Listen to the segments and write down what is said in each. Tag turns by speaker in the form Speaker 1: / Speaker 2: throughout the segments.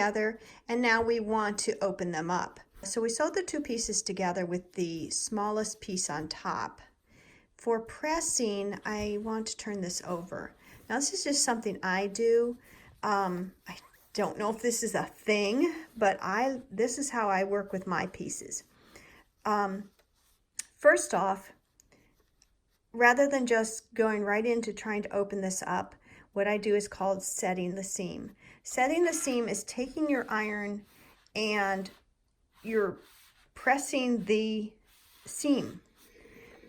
Speaker 1: together, and now we want to open them up. So we sewed the two pieces together with the smallest piece on top. For pressing, I want to turn this over. Now this is just something I do. I don't know if this is a thing, but this is how I work with my pieces. First off, rather than just going right into trying to open this up, what I do is called setting the seam. Setting the seam is taking your iron and you're pressing the seam.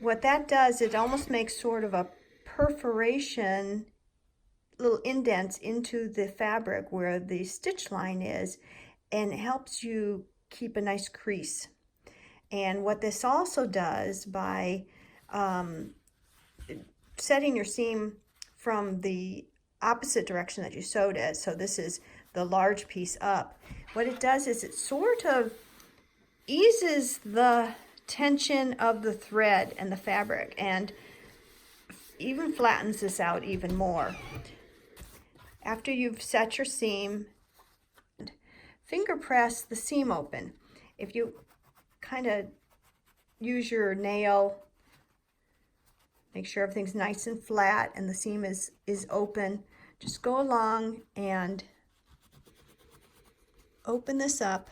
Speaker 1: What that does, it almost makes sort of a perforation, little indents into the fabric where the stitch line is, and it helps you keep a nice crease. And what this also does by setting your seam from the opposite direction that you sewed it, so this is the large piece up, what it does is it sort of eases the tension of the thread and the fabric, and even flattens this out even more. After you've set your seam, finger press the seam open. If you kind of use your nail, make sure everything's nice and flat and the seam is open, just go along and open this up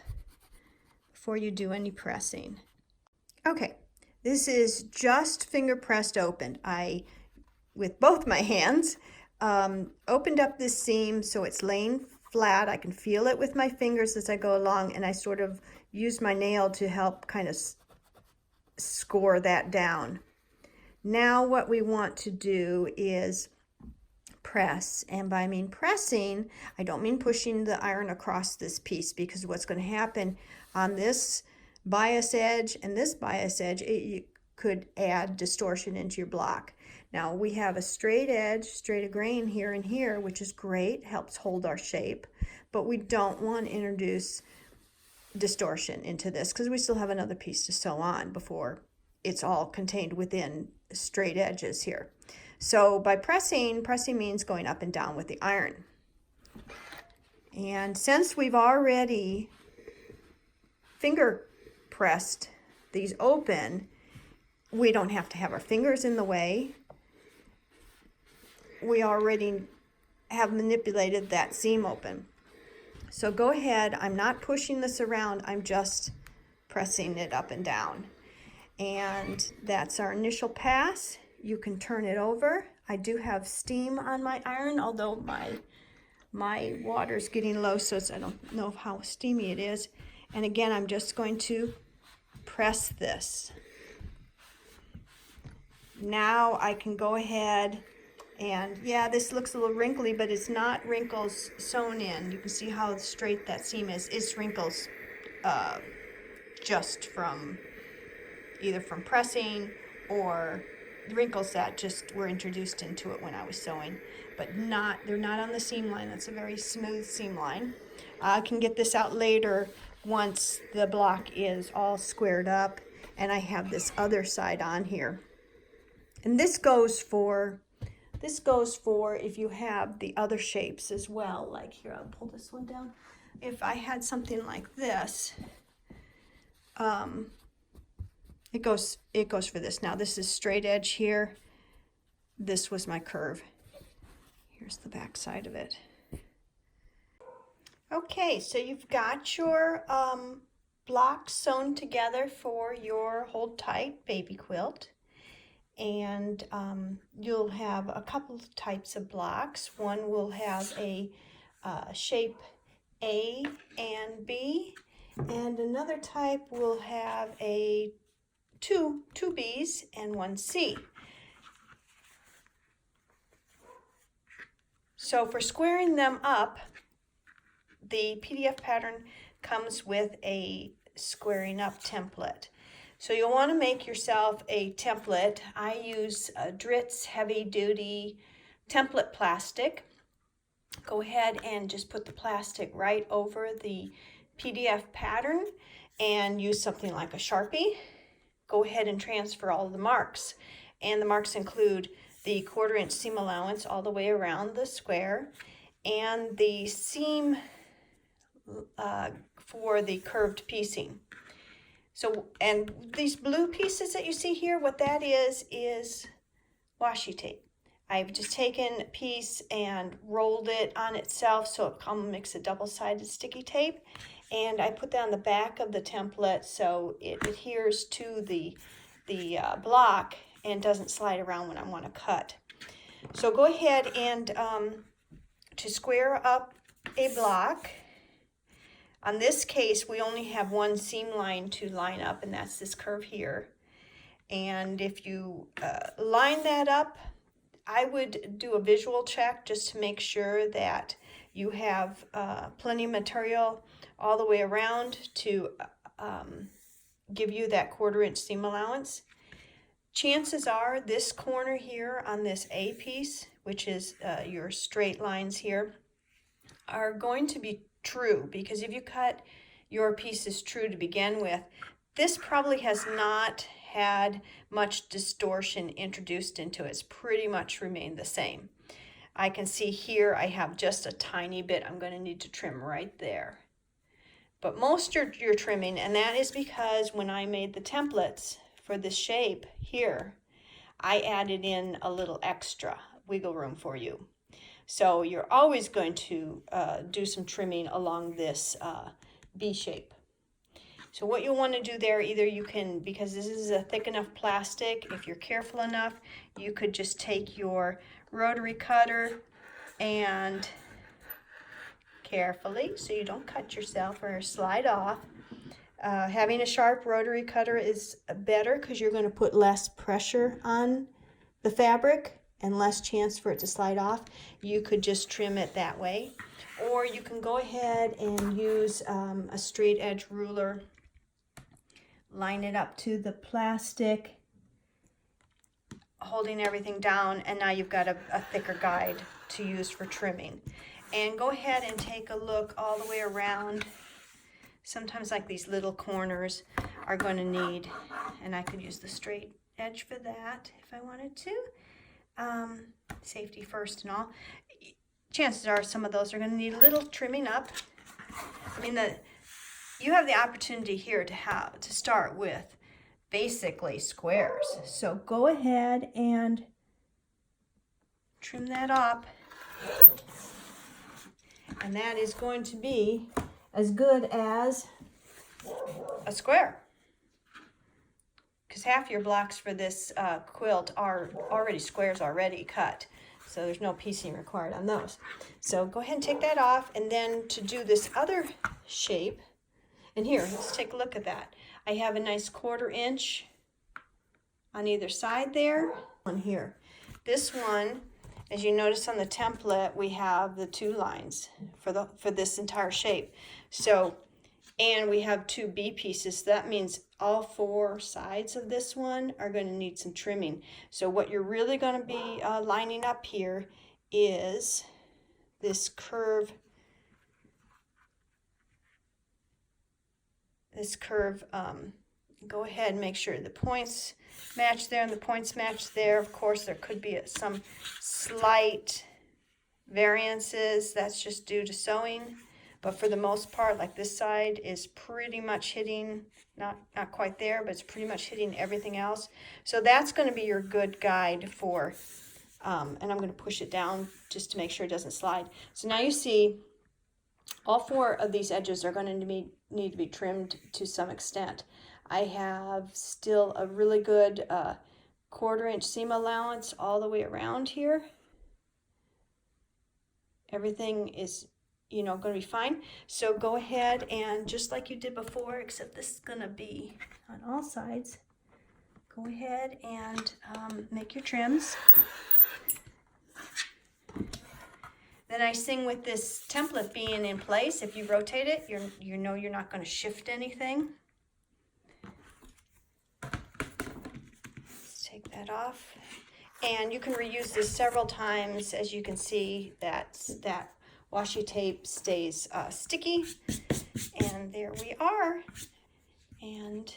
Speaker 1: before you do any pressing. Okay, this is just finger pressed open. I, with both my hands, opened up this seam so it's laying flat. I can feel it with my fingers as I go along, and I sort of use my nail to help kind of score that down. Now what we want to do is press, and by pressing, I don't mean pushing the iron across this piece, because what's going to happen on this bias edge and this bias edge, you could add distortion into your block. Now we have a straight edge, straight grain here and here, which is great, helps hold our shape, but we don't want to introduce distortion into this because we still have another piece to sew on before it's all contained within straight edges here. So by pressing means going up and down with the iron. And since we've already finger pressed these open, we don't have to have our fingers in the way. We already have manipulated that seam open. So go ahead, I'm not pushing this around, I'm just pressing it up and down. And that's our initial pass. You can turn it over. I do have steam on my iron, although my water's getting low, so I don't know how steamy it is. And again, I'm just going to press this. Now I can go ahead and, yeah, this looks a little wrinkly, but it's not wrinkles sewn in. You can see how straight that seam is. It's wrinkles just from either from pressing or wrinkles that just were introduced into it when I was sewing, but they're not on the seam line. That's a very smooth seam line. I can get this out later once the block is all squared up and I have this other side on here. And this goes for if you have the other shapes as well. Like here, I'll pull this one down. If I had something like this, it goes for this. Now this is straight edge here. This was my curve. Here's the back side of it. Okay, so you've got your blocks sewn together for your hold tight baby quilt. And you'll have a couple of types of blocks. One will have a shape A and B, and another type will have a two B's and one C. So for squaring them up, the PDF pattern comes with a squaring up template. So you'll want to make yourself a template. I use Dritz heavy duty template plastic. Go ahead and just put the plastic right over the PDF pattern and use something like a Sharpie. Go ahead and transfer all of the marks. And the marks include the 1/4 inch seam allowance all the way around the square, and the seam for the curved piecing. So, and these blue pieces that you see here, what that is washi tape. I've just taken a piece and rolled it on itself so it makes a double-sided sticky tape, and I put that on the back of the template so it adheres to the block and doesn't slide around when I want to cut. So go ahead and to square up a block. On this case, we only have one seam line to line up, and that's this curve here. And if you line that up, I would do a visual check just to make sure that you have plenty of material all the way around to give you that 1/4 inch seam allowance. Chances are this corner here on this A piece, which is your straight lines here, are going to be true, because if you cut your pieces true to begin with, this probably has not had much distortion introduced into it. It's pretty much remained the same. I can see here I have just a tiny bit I'm going to need to trim right there. But most you're trimming, and that is because when I made the templates for this shape here, I added in a little extra wiggle room for you. So you're always going to do some trimming along this B shape. So what you'll want to do there, either you can, because this is a thick enough plastic, if you're careful enough, you could just take your rotary cutter and carefully, so you don't cut yourself or slide off. Having a sharp rotary cutter is better because you're going to put less pressure on the fabric and less chance for it to slide off. You could just trim it that way, or you can go ahead and use a straight edge ruler, line it up to the plastic, holding everything down, and now you've got a thicker guide to use for trimming. And go ahead and take a look all the way around. Sometimes like these little corners are going to need, and I could use the straight edge for that if I wanted to. Safety first and all. Chances are some of those are going to need a little trimming up. I mean, you have the opportunity here to start with basically squares. So go ahead and trim that up. And that is going to be as good as a square. Because half your blocks for this quilt are already squares already cut. So there's no piecing required on those. So go ahead and take that off. And then to do this other shape, and here, let's take a look at that. I have a nice 1/4 inch on either side there. On here. This one, as you notice on the template, we have the 2 lines for this entire shape. So, and we have 2 B pieces. So that means all 4 sides of this one are going to need some trimming. So what you're really going to be lining up here is this curve. Go ahead and make sure the points match there and the points match there. Of course, there could be some slight variances. That's just due to sewing. But for the most part, like this side is pretty much hitting, not quite there, but it's pretty much hitting everything else. So that's going to be your good guide for, and I'm going to push it down just to make sure it doesn't slide. So now you see all 4 of these edges are going to need to be trimmed to some extent. I have still a really good 1/4 inch seam allowance all the way around here. Everything is, going to be fine. So go ahead and just like you did before, except this is going to be on all sides, go ahead and make your trims. The nice thing with this template being in place, if you rotate it, you know you're not going to shift anything. Let's take that off. And you can reuse this several times. As you can see, that washi tape stays sticky. And there we are. And